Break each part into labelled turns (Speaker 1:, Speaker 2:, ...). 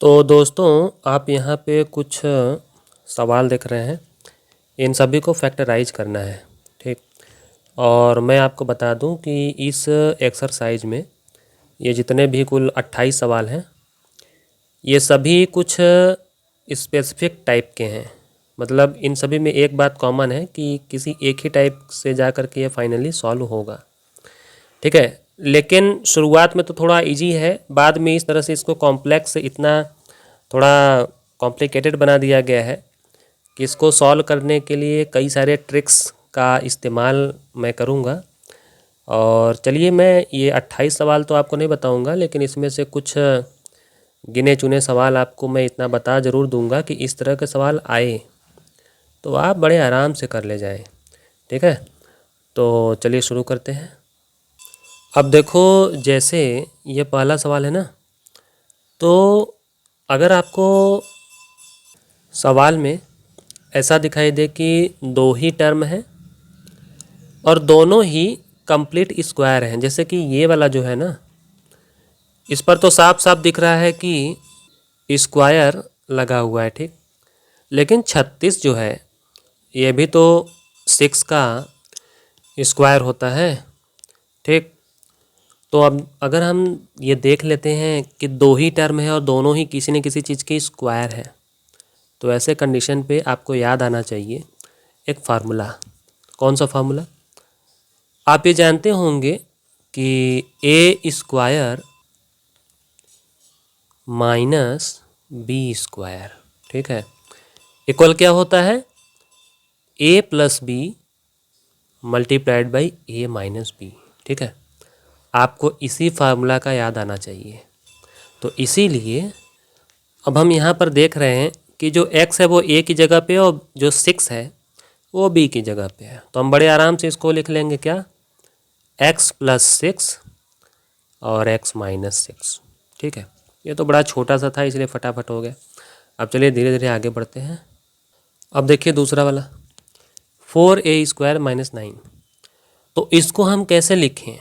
Speaker 1: तो दोस्तों आप यहाँ पे कुछ सवाल देख रहे हैं। इन सभी को फैक्टराइज करना है, ठीक। और मैं आपको बता दूं कि इस एक्सरसाइज में ये जितने भी कुल 28 सवाल हैं, ये सभी कुछ स्पेसिफिक टाइप के हैं। मतलब इन सभी में एक बात कॉमन है कि किसी एक ही टाइप से जा कर के ये फाइनली सॉल्व होगा, ठीक है। लेकिन शुरुआत में तो थोड़ा इजी है, बाद में इस तरह से इसको कॉम्प्लेक्स, इतना थोड़ा कॉम्प्लिकेटेड बना दिया गया है कि इसको सॉल्व करने के लिए कई सारे ट्रिक्स का इस्तेमाल मैं करूँगा। और चलिए, मैं ये 28 सवाल तो आपको नहीं बताऊँगा, लेकिन इसमें से कुछ गिने चुने सवाल आपको मैं इतना बता ज़रूर दूँगा कि इस तरह के सवाल आए तो आप बड़े आराम से कर ले जाएं, ठीक है। तो चलिए शुरू करते हैं। अब देखो, जैसे ये पहला सवाल है ना, तो अगर आपको सवाल में ऐसा दिखाई दे कि दो ही टर्म है और दोनों ही कंप्लीट स्क्वायर हैं, जैसे कि ये वाला जो है ना, इस पर तो साफ साफ दिख रहा है कि स्क्वायर लगा हुआ है, ठीक। लेकिन 36 जो है ये भी तो 6 का स्क्वायर होता है, ठीक। तो अब अगर हम ये देख लेते हैं कि दो ही टर्म है और दोनों ही किसी न किसी चीज़ की स्क्वायर है, तो ऐसे कंडीशन पे आपको याद आना चाहिए एक फार्मूला। कौन सा फार्मूला? आप ये जानते होंगे कि A square minus B square, ठीक है, इक्वल क्या होता है? A plus B multiplied by A minus B, ठीक है। आपको इसी फार्मूला का याद आना चाहिए। तो इसीलिए अब हम यहाँ पर देख रहे हैं कि जो x है वो a की जगह पे और जो 6 है वो b की जगह पे है। तो हम बड़े आराम से इसको लिख लेंगे, क्या? x प्लस 6 और x माइनस 6, ठीक है। ये तो बड़ा छोटा सा था इसलिए फटाफट हो गया। अब चलिए धीरे धीरे आगे बढ़ते हैं। अब देखिए दूसरा वाला 4a स्क्वायर माइनस 9। तो इसको हम कैसे लिखें?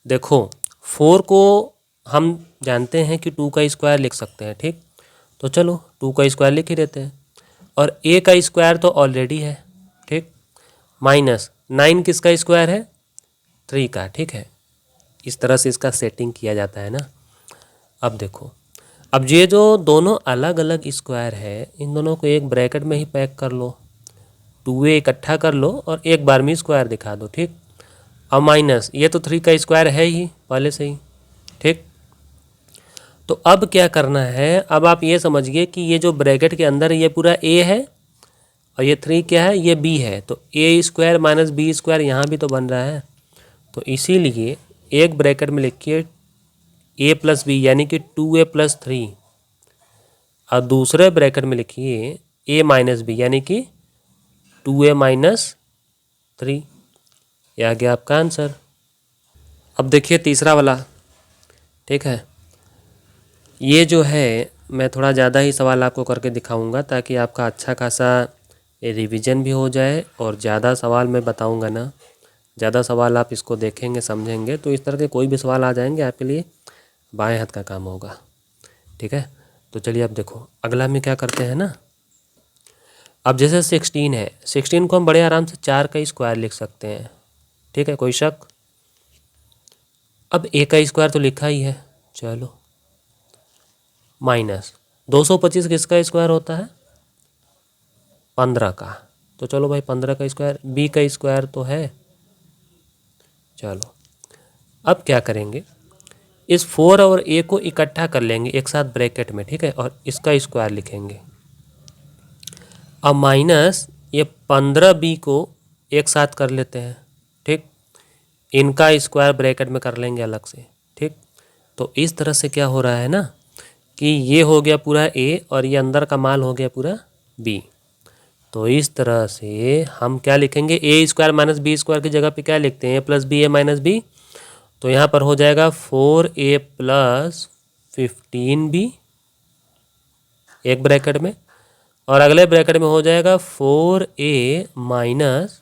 Speaker 1: देखो, 4 को हम जानते हैं कि 2 का स्क्वायर लिख सकते हैं, ठीक। तो चलो 2 का स्क्वायर लिख ही देते हैं। और a का स्क्वायर तो ऑलरेडी है, ठीक। माइनस 9 किसका स्क्वायर है? 3 का, ठीक है। इस तरह से इसका सेटिंग किया जाता है ना। अब देखो, अब ये जो दोनों अलग अलग स्क्वायर है, इन दोनों को एक ब्रैकेट में ही पैक कर लो, 2a इकट्ठा कर लो और एक बार में स्क्वायर दिखा दो, ठीक। अब माइनस, ये तो 3 का स्क्वायर है ही पहले से ही, ठीक। तो अब क्या करना है? अब आप ये समझिए कि ये जो ब्रैकेट के अंदर ये पूरा a है और ये 3 क्या है? ये b है। तो a square minus B square यहाँ भी तो बन रहा है। तो इसीलिए एक ब्रैकेट में लिखिए a प्लस बी यानी कि 2a प्लस 3, और दूसरे ब्रैकेट में लिखिए a माइनस बी यानी कि 2a माइनस 3। ये आ गया आपका आंसर। अब देखिए तीसरा वाला, ठीक है। ये जो है मैं थोड़ा ज़्यादा ही सवाल आपको करके दिखाऊंगा ताकि आपका अच्छा खासा रिवीजन भी हो जाए। और ज़्यादा सवाल मैं बताऊंगा ना, ज़्यादा सवाल आप इसको देखेंगे समझेंगे तो इस तरह के कोई भी सवाल आ जाएंगे आपके लिए बाएं हाथ का काम होगा, ठीक है। तो चलिए अब देखो अगला में क्या करते हैं ना। अब जैसे 16 है, 16 को हम बड़े आराम से 4 का स्क्वायर लिख सकते हैं, ठीक है। कोई शक? अब a का स्क्वायर तो लिखा ही है, चलो। माइनस 225 किसका स्क्वायर होता है? 15 का। तो चलो भाई 15 का स्क्वायर, b का स्क्वायर तो है। चलो अब क्या करेंगे, इस 4 और a को इकट्ठा कर लेंगे एक साथ ब्रैकेट में, ठीक है, और इसका स्क्वायर लिखेंगे। अब माइनस ये 15b को एक साथ कर लेते हैं, ठीक। इनका स्क्वायर ब्रैकेट में कर लेंगे अलग से, ठीक। तो इस तरह से क्या हो रहा है ना कि ये हो गया पूरा a और ये अंदर का माल हो गया पूरा b। तो इस तरह से हम क्या लिखेंगे, a square minus B square की जगह पे क्या लिखते हैं? a plus B a minus B. तो यहाँ पर हो जाएगा 4a प्लस 15b एक ब्रैकेट में, और अगले ब्रैकेट में हो जाएगा 4a माइनस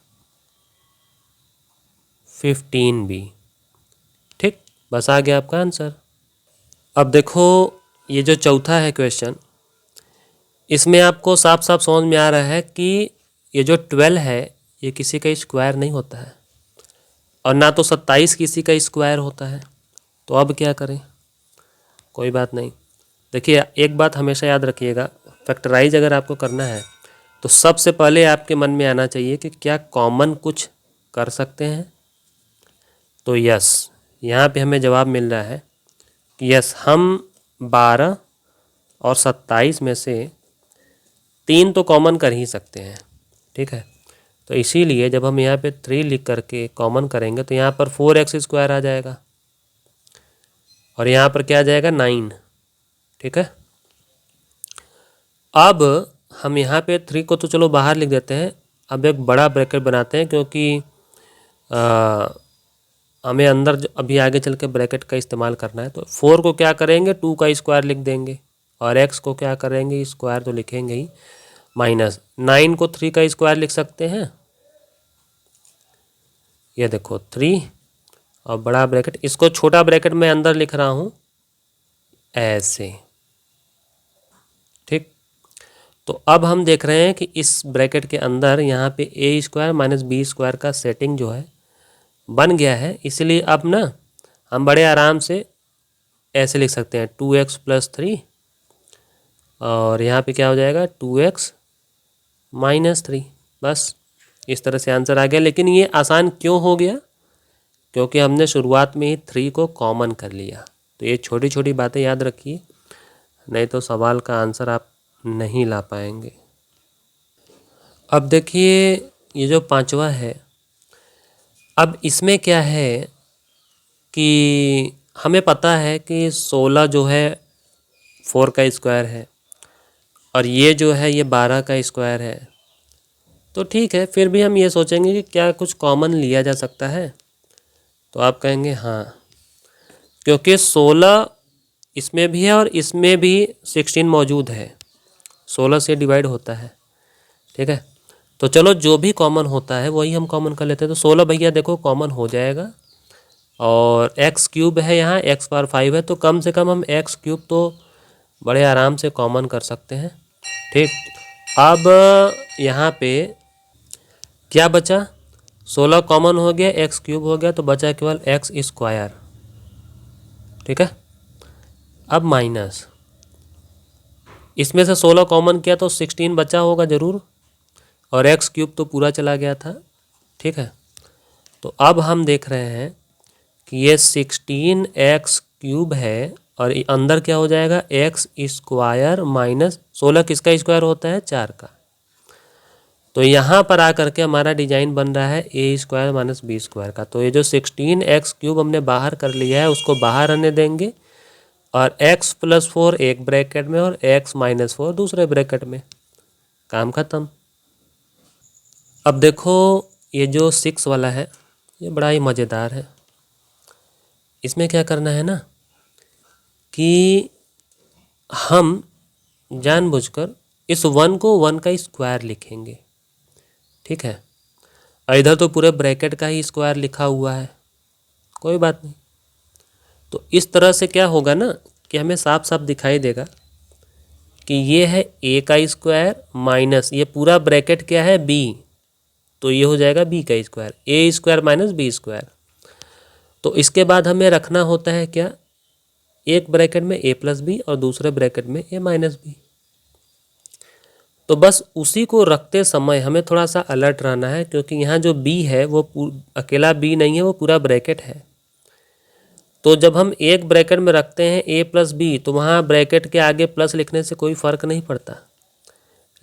Speaker 1: 15b, ठीक। बस आ गया आपका आंसर। अब देखो ये जो चौथा है क्वेश्चन, इसमें आपको साफ साफ समझ में आ रहा है कि ये जो 12 है ये किसी का स्क्वायर नहीं होता है और ना तो 27 किसी का स्क्वायर होता है। तो अब क्या करें? कोई बात नहीं। देखिए एक बात हमेशा याद रखिएगा, फैक्टराइज अगर आपको करना है तो सबसे पहले आपके मन में आना चाहिए कि क्या कॉमन कुछ कर सकते हैं। तो यस, यहाँ पे हमें जवाब मिल रहा है कि यस, हम 12 और 27 में से 3 तो कॉमन कर ही सकते हैं। ठीक है, तो इसीलिए जब हम यहाँ पे 3 लिख करके कॉमन करेंगे तो यहाँ पर 4x² आ जाएगा और यहाँ पर क्या आ जाएगा 9। ठीक है, अब हम यहाँ पे 3 को तो चलो बाहर लिख देते हैं। अब एक बड़ा ब्रैकेट बनाते हैं क्योंकि हमें अंदर अभी आगे चल के ब्रैकेट का इस्तेमाल करना है। तो 4 को क्या करेंगे, 2 का स्क्वायर लिख देंगे और x को क्या करेंगे, स्क्वायर तो लिखेंगे ही, माइनस 9 को 3 का स्क्वायर लिख सकते हैं। ये देखो 3 और बड़ा ब्रैकेट, इसको छोटा ब्रैकेट में अंदर लिख रहा हूँ ऐसे। ठीक, तो अब हम देख रहे हैं कि इस ब्रैकेट के अंदर यहाँ पे a² माइनस b² का सेटिंग जो है बन गया है। इसलिए अब ना हम बड़े आराम से ऐसे लिख सकते हैं 2x प्लस 3 और यहाँ पे क्या हो जाएगा 2x माइनस 3। बस इस तरह से आंसर आ गया। लेकिन ये आसान क्यों हो गया? क्योंकि हमने शुरुआत में ही 3 को कॉमन कर लिया। तो ये छोटी छोटी बातें याद रखिए, नहीं तो सवाल का आंसर आप नहीं ला पाएंगे। अब देखिए ये जो 5वां है, अब इसमें क्या है कि हमें पता है कि 16 जो है 4 का स्क्वायर है और ये जो है ये 12 का स्क्वायर है। तो ठीक है, फिर भी हम ये सोचेंगे कि क्या कुछ कॉमन लिया जा सकता है। तो आप कहेंगे हाँ, क्योंकि 16 इसमें भी है और इसमें भी 16 मौजूद है, 16 से डिवाइड होता है। ठीक है, तो चलो जो भी कॉमन होता है वही हम कॉमन कर लेते हैं। तो 16 भैया देखो कॉमन हो जाएगा और x³ है, यहाँ x⁴ है, तो कम से कम हम x³ तो बड़े आराम से कॉमन कर सकते हैं। ठीक, अब यहाँ पे क्या बचा, 16 कॉमन हो गया, x³ हो गया, तो बचा केवल x²। ठीक है, अब माइनस इसमें से 16 कॉमन किया तो 16 बचा होगा ज़रूर और x³ तो पूरा चला गया था। ठीक है, तो अब हम देख रहे हैं कि ये 16x³ है और अंदर क्या हो जाएगा x² माइनस 16 किसका स्क्वायर होता है 4 का। तो यहाँ पर आकर के हमारा डिजाइन बन रहा है a² माइनस b² का। तो ये जो 16x³ हमने बाहर कर लिया है उसको बाहर आने देंगे और x + 4 एक ब्रैकेट में और x - 4 दूसरे ब्रैकेट में, काम खत्म। अब देखो ये जो 6 वाला है ये बड़ा ही मज़ेदार है। इसमें क्या करना है ना कि हम जानबूझकर इस 1 को 1 का स्क्वायर लिखेंगे। ठीक है, और इधर तो पूरे ब्रैकेट का ही स्क्वायर लिखा हुआ है, कोई बात नहीं। तो इस तरह से क्या होगा ना कि हमें साफ साफ दिखाई देगा कि ये है a का स्क्वायर माइनस ये पूरा ब्रैकेट क्या है b, तो ये हो जाएगा b का स्क्वायर, a² माइनस b²। तो इसके बाद हमें रखना होता है क्या, एक ब्रैकेट में a + b और दूसरे ब्रैकेट में a - b। तो बस उसी को रखते समय हमें थोड़ा सा अलर्ट रहना है क्योंकि यहाँ जो b है वो अकेला b नहीं है, वो पूरा ब्रैकेट है। तो जब हम एक ब्रैकेट में रखते हैं a + b तो वहाँ ब्रैकेट के आगे प्लस लिखने से कोई फ़र्क नहीं पड़ता,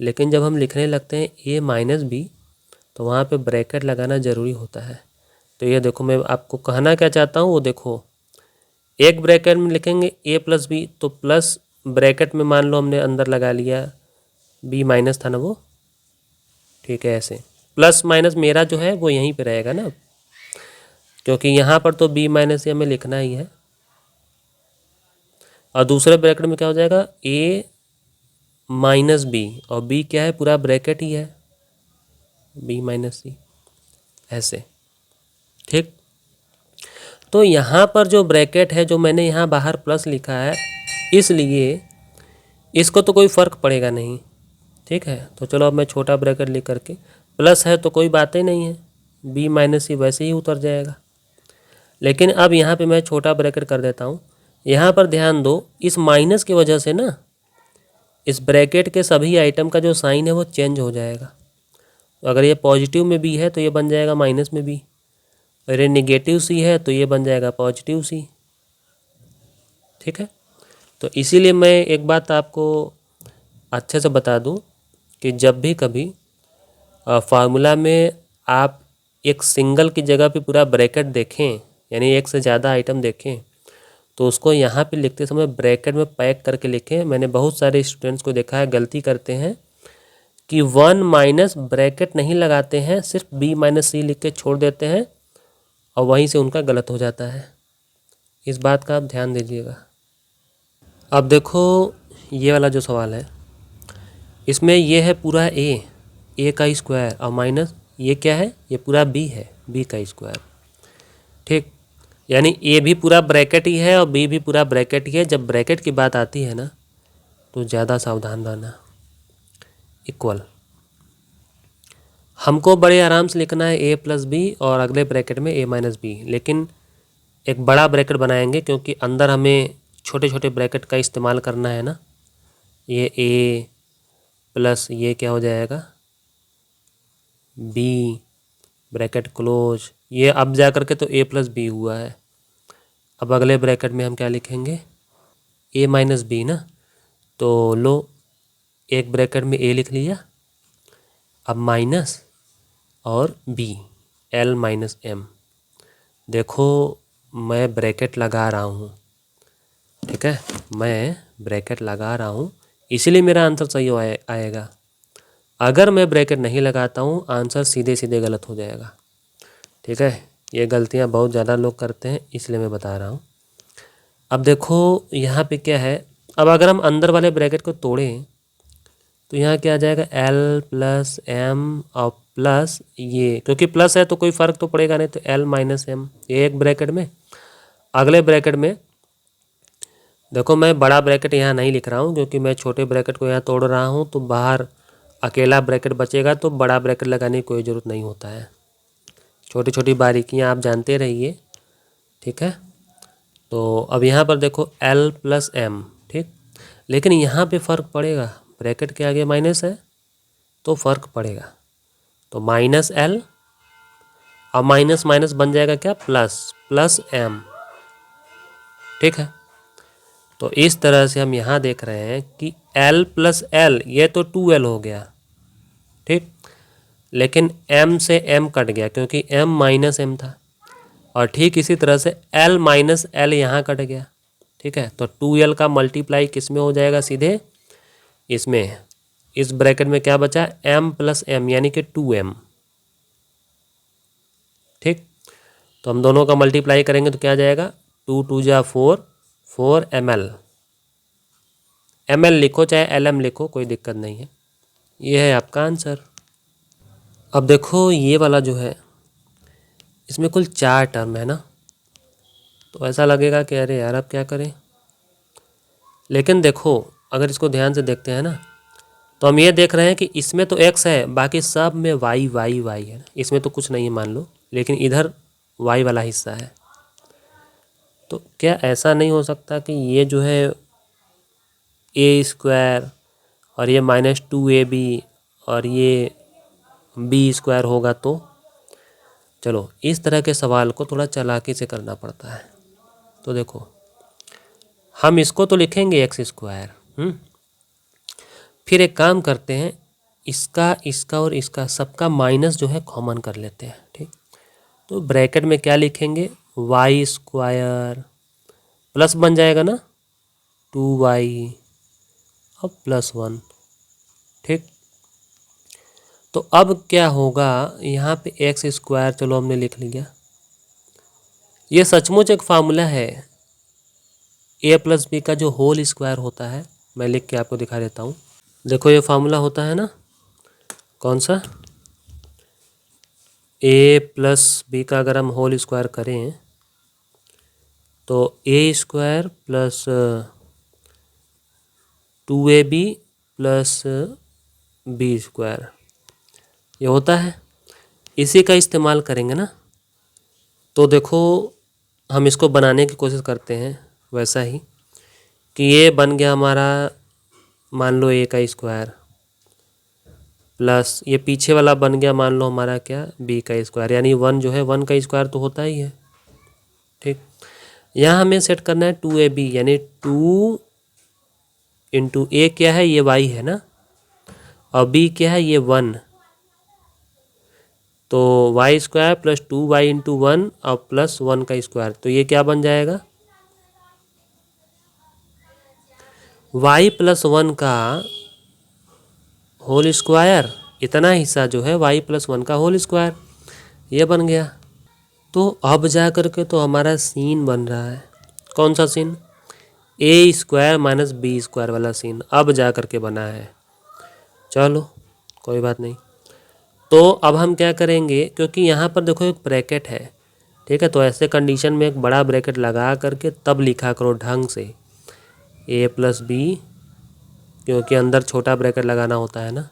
Speaker 1: लेकिन जब हम लिखने लगते हैं a - b तो वहाँ पे ब्रैकेट लगाना ज़रूरी होता है। तो ये देखो मैं आपको कहना क्या चाहता हूँ वो देखो, एक ब्रैकेट में लिखेंगे a + b तो प्लस ब्रैकेट में मान लो हमने अंदर लगा लिया b माइनस था ना वो, ठीक है, ऐसे प्लस माइनस मेरा जो है वो यहीं पे रहेगा ना, क्योंकि यहाँ पर तो b माइनस हमें लिखना ही है। और दूसरे ब्रैकेट में क्या हो जाएगा a - b और b क्या है पूरा ब्रैकेट ही है b - c, ऐसे। ठीक, तो यहाँ पर जो ब्रैकेट है जो मैंने यहाँ बाहर प्लस लिखा है इसलिए इसको तो कोई फ़र्क पड़ेगा नहीं, ठीक है। तो चलो अब मैं छोटा ब्रैकेट लिख करके, प्लस है तो कोई बात ही नहीं है, बी माइनस सी वैसे ही उतर जाएगा। लेकिन अब यहाँ पे मैं छोटा ब्रैकेट कर देता हूँ। यहाँ पर ध्यान दो, इस माइनस की वजह से ना इस ब्रैकेट के सभी आइटम का जो साइन है वो चेंज हो जाएगा। तो अगर ये पॉजिटिव में बी है तो ये बन जाएगा माइनस में बी, अगर ये निगेटिव सी है तो ये बन जाएगा पॉजिटिव सी, ठीक है। तो इसीलिए मैं एक बात आपको अच्छे से बता दूं कि जब भी कभी फार्मूला में आप एक सिंगल की जगह पे पूरा ब्रैकेट देखें, यानी एक से ज़्यादा आइटम देखें, तो उसको यहाँ पे लिखते समय ब्रैकेट में पैक करके लिखें। मैंने बहुत सारे स्टूडेंट्स को देखा है गलती करते हैं कि 1 माइनस ब्रैकेट नहीं लगाते हैं, सिर्फ बी माइनस सी लिख के छोड़ देते हैं और वहीं से उनका गलत हो जाता है। इस बात का आप ध्यान दीजिएगा। अब देखो ये वाला जो सवाल है, इसमें ये है पूरा ए का स्क्वायर और माइनस ये क्या है, ये पूरा बी है, बी का स्क्वायर, ठीक। यानी ए भी पूरा ब्रैकेट ही है और बी भी पूरा ब्रैकेट ही है। जब ब्रैकेट की बात आती है ना तो ज़्यादा सावधान रहना। इक्वल हमको बड़े आराम से लिखना है ए प्लस बी और अगले ब्रैकेट में ए माइनस बी, लेकिन एक बड़ा ब्रैकेट बनाएंगे क्योंकि अंदर हमें छोटे छोटे ब्रैकेट का इस्तेमाल करना है ना। ये ए प्लस ये क्या हो जाएगा बी, ब्रैकेट क्लोज, ये अब जा कर के तो ए प्लस बी हुआ है। अब अगले ब्रैकेट में हम क्या लिखेंगे, ए माइनस बी ना। तो लो एक ब्रैकेट में ए लिख लिया, अब माइनस और बी, एल माइनस एम। देखो मैं ब्रैकेट लगा रहा हूँ, ठीक है, मैं ब्रैकेट लगा रहा हूँ, इसीलिए मेरा आंसर सही आएगा। अगर मैं ब्रैकेट नहीं लगाता हूँ आंसर सीधे सीधे गलत हो जाएगा, ठीक है। ये गलतियाँ बहुत ज़्यादा लोग करते हैं, इसलिए मैं बता रहा हूँ। अब देखो यहाँ पे क्या है, अब अगर हम अंदर वाले ब्रैकेट को तोड़ें तो यहाँ क्या आ जाएगा, एल प्लस एम और प्लस ये, क्योंकि प्लस है तो कोई फ़र्क तो पड़ेगा नहीं, तो एल माइनस एम, ये एक ब्रैकेट में। अगले ब्रैकेट में देखो मैं बड़ा ब्रैकेट यहाँ नहीं लिख रहा हूँ क्योंकि मैं छोटे ब्रैकेट को यहाँ तोड़ रहा हूँ, तो बाहर अकेला ब्रैकेट बचेगा, तो बड़ा ब्रैकेट लगाने की कोई ज़रूरत नहीं होता है। छोटी छोटी बारीकियाँ आप जानते रहिए, ठीक है। तो अब यहाँ पर देखो एल प्लस एम, ठीक, लेकिन यहाँ पे फ़र्क पड़ेगा, ब्रैकेट के आगे माइनस है तो फ़र्क पड़ेगा। तो माइनस एल और माइनस माइनस बन जाएगा क्या, प्लस, प्लस एम, ठीक है। तो इस तरह से हम यहाँ देख रहे हैं कि L प्लस एल, ये तो 2L हो गया, ठीक, लेकिन M से M कट गया क्योंकि M माइनस M था, और ठीक इसी तरह से L माइनस L यहाँ कट गया, ठीक है। तो 2L का मल्टीप्लाई किस में हो जाएगा, सीधे इसमें। इस ब्रैकेट में क्या बचा, M प्लस M यानी कि 2M, ठीक। तो हम दोनों का मल्टीप्लाई करेंगे तो क्या आ जाएगा, 2 2 जा 4, 4 ml, ml लिखो चाहे lm लिखो कोई दिक्कत नहीं है। ये है आपका आंसर। अब देखो ये वाला जो है इसमें कुल 4 टर्म है ना, तो ऐसा लगेगा कि अरे यार अब क्या करें, लेकिन देखो अगर इसको ध्यान से देखते हैं ना तो हम ये देख रहे हैं कि इसमें तो x है, बाकी सब में y y y है, इसमें तो कुछ नहीं है मान लो, लेकिन इधर y वाला हिस्सा है। तो क्या ऐसा नहीं हो सकता कि ये जो है ए स्क्वायर और ये -2ab और ये बी स्क्वायर होगा, तो चलो इस तरह के सवाल को थोड़ा चालाकी से करना पड़ता है। तो देखो हम इसको तो लिखेंगे एक्स स्क्वायर, फिर एक काम करते हैं, इसका इसका और इसका सबका माइनस जो है कॉमन कर लेते हैं, ठीक। तो ब्रैकेट में क्या लिखेंगे, वाई स्क्वायर प्लस बन जाएगा ना 2y और +1, ठीक। तो अब क्या होगा, यहाँ पे एक्स स्क्वायर चलो हमने लिख लिया, ये सचमुच एक फार्मूला है, ए प्लस बी का जो होल स्क्वायर होता है, मैं लिख के आपको दिखा देता हूँ। देखो ये फार्मूला होता है ना, कौन सा, ए प्लस बी का अगर हम होल स्क्वायर करें तो A square plus 2ab plus B square, ये होता है। इसी का इस्तेमाल करेंगे ना, तो देखो हम इसको बनाने की कोशिश करते हैं वैसा ही कि ये बन गया हमारा, मान लो a का स्क्वायर प्लस ये पीछे वाला बन गया मान लो हमारा क्या, b का स्क्वायर, यानी 1 जो है 1 का स्क्वायर तो होता ही है। ठीक, यहाँ हमें सेट करना है 2ab, यानी 2 इंटू ए क्या है, ये y है ना, और b क्या है, ये 1, तो Y square plus 2y into 1 और प्लस 1 का स्क्वायर, तो ये क्या बन जाएगा, y प्लस 1 का होल स्क्वायर, इतना हिस्सा जो है y प्लस 1 का होल स्क्वायर, ये बन गया। तो अब जा कर के तो हमारा सीन बन रहा है, कौन सा सीन, ए स्क्वायर माइनस बी स्क्वायर वाला सीन अब जा कर के बना है। चलो कोई बात नहीं। तो अब हम क्या करेंगे, क्योंकि यहाँ पर देखो एक ब्रैकेट है, ठीक है, तो ऐसे कंडीशन में एक बड़ा ब्रैकेट लगा करके तब लिखा करो ढंग से, ए प्लस बी, क्योंकि अंदर छोटा ब्रैकेट लगाना होता है ना,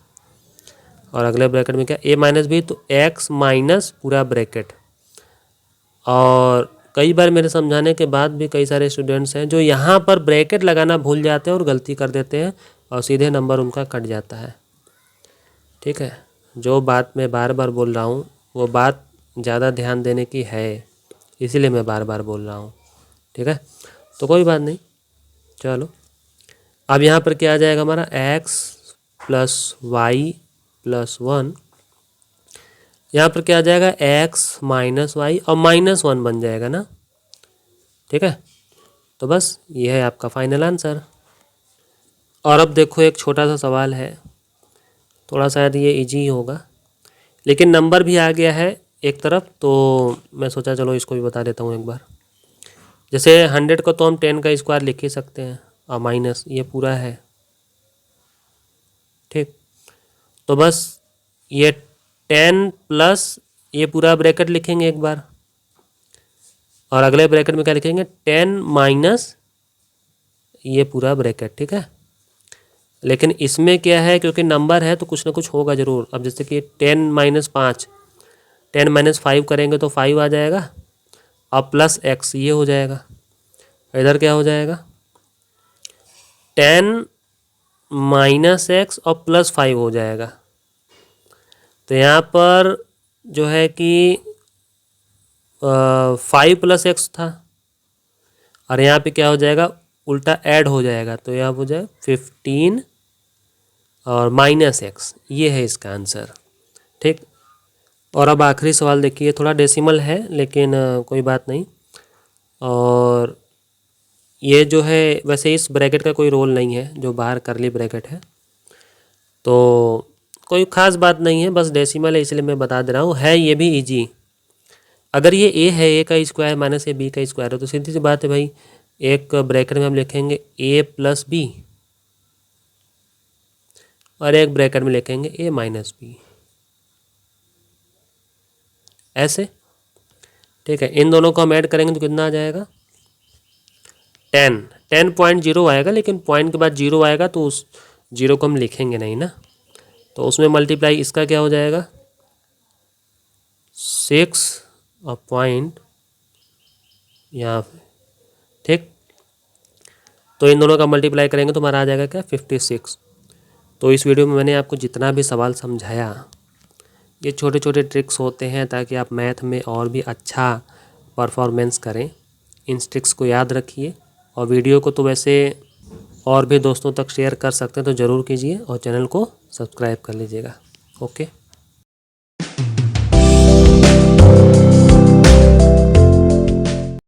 Speaker 1: और अगले ब्रैकेट में क्या, ए माइनस बी, तो एक्स माइनस पूरा ब्रैकेट। और कई बार मेरे समझाने के बाद भी कई सारे स्टूडेंट्स हैं जो यहाँ पर ब्रैकेट लगाना भूल जाते हैं और गलती कर देते हैं और सीधे नंबर उनका कट जाता है। ठीक है, जो बात मैं बार बार बोल रहा हूँ वो बात ज़्यादा ध्यान देने की है, इसीलिए मैं बार बार बोल रहा हूँ। ठीक है, तो कोई बात नहीं। चलो अब यहाँ पर क्या आ जाएगा हमारा, x प्लस वाई प्लस 1, यहाँ पर क्या आ जाएगा, x माइनस वाई और माइनस 1 बन जाएगा ना। ठीक है, तो बस ये है आपका फाइनल आंसर। और अब देखो एक छोटा सा सवाल है, थोड़ा शायद ये इजी होगा, लेकिन नंबर भी आ गया है एक तरफ, तो मैं सोचा चलो इसको भी बता देता हूँ एक बार। जैसे 100 को तो हम 10 का स्क्वायर लिख ही सकते हैं, और माइनस ये पूरा है। ठीक, तो बस ये 10 प्लस ये पूरा ब्रैकेट लिखेंगे एक बार, और अगले ब्रैकेट में क्या लिखेंगे, 10 माइनस ये पूरा ब्रैकेट। ठीक है, लेकिन इसमें क्या है, क्योंकि नंबर है तो कुछ ना कुछ होगा ज़रूर। अब जैसे कि 10 माइनस 5, 10 माइनस 5 करेंगे तो 5 आ जाएगा, अब प्लस x ये हो जाएगा, इधर क्या हो जाएगा, 10 माइनस एक्स और प्लस 5 हो जाएगा। तो यहाँ पर जो है कि 5 प्लस एक्स था, और यहाँ पे क्या हो जाएगा, उल्टा ऐड हो जाएगा, तो यहाँ हो जाए 15 और माइनस एक्स, ये है इसका आंसर। ठीक, और अब आखिरी सवाल देखिए, थोड़ा डेसिमल है लेकिन कोई बात नहीं। और ये जो है वैसे इस ब्रैकेट का कोई रोल नहीं है, जो बाहर करली ब्रैकेट है, तो कोई ख़ास बात नहीं है, बस डेसिमल है इसलिए मैं बता दे रहा हूँ। है ये भी इजी, अगर ये a है, a का स्क्वायर माइनस ए बी का स्क्वायर है, तो सीधी सी बात है भाई, एक ब्रैकेट में हम लिखेंगे a प्लस बी और एक ब्रैकेट में लिखेंगे a माइनस बी, ऐसे। ठीक है, इन दोनों को हम ऐड करेंगे तो कितना आ जाएगा, 10.0 आएगा, लेकिन पॉइंट के बाद 0 आएगा तो उस 0 को हम लिखेंगे नहीं ना, तो उसमें मल्टीप्लाई इसका क्या हो जाएगा, 6 और पॉइंट यहाँ पे। ठीक, तो इन दोनों का मल्टीप्लाई करेंगे तो हमारा आ जाएगा क्या, 56। तो इस वीडियो में मैंने आपको जितना भी सवाल समझाया, ये छोटे छोटे ट्रिक्स होते हैं ताकि आप मैथ में और भी अच्छा परफॉर्मेंस करें। इन ट्रिक्स को याद रखिए, और वीडियो को तो वैसे और भी दोस्तों तक शेयर कर सकते हैं, तो ज़रूर कीजिए, और चैनल को सब्सक्राइब कर लीजिएगा। ओके।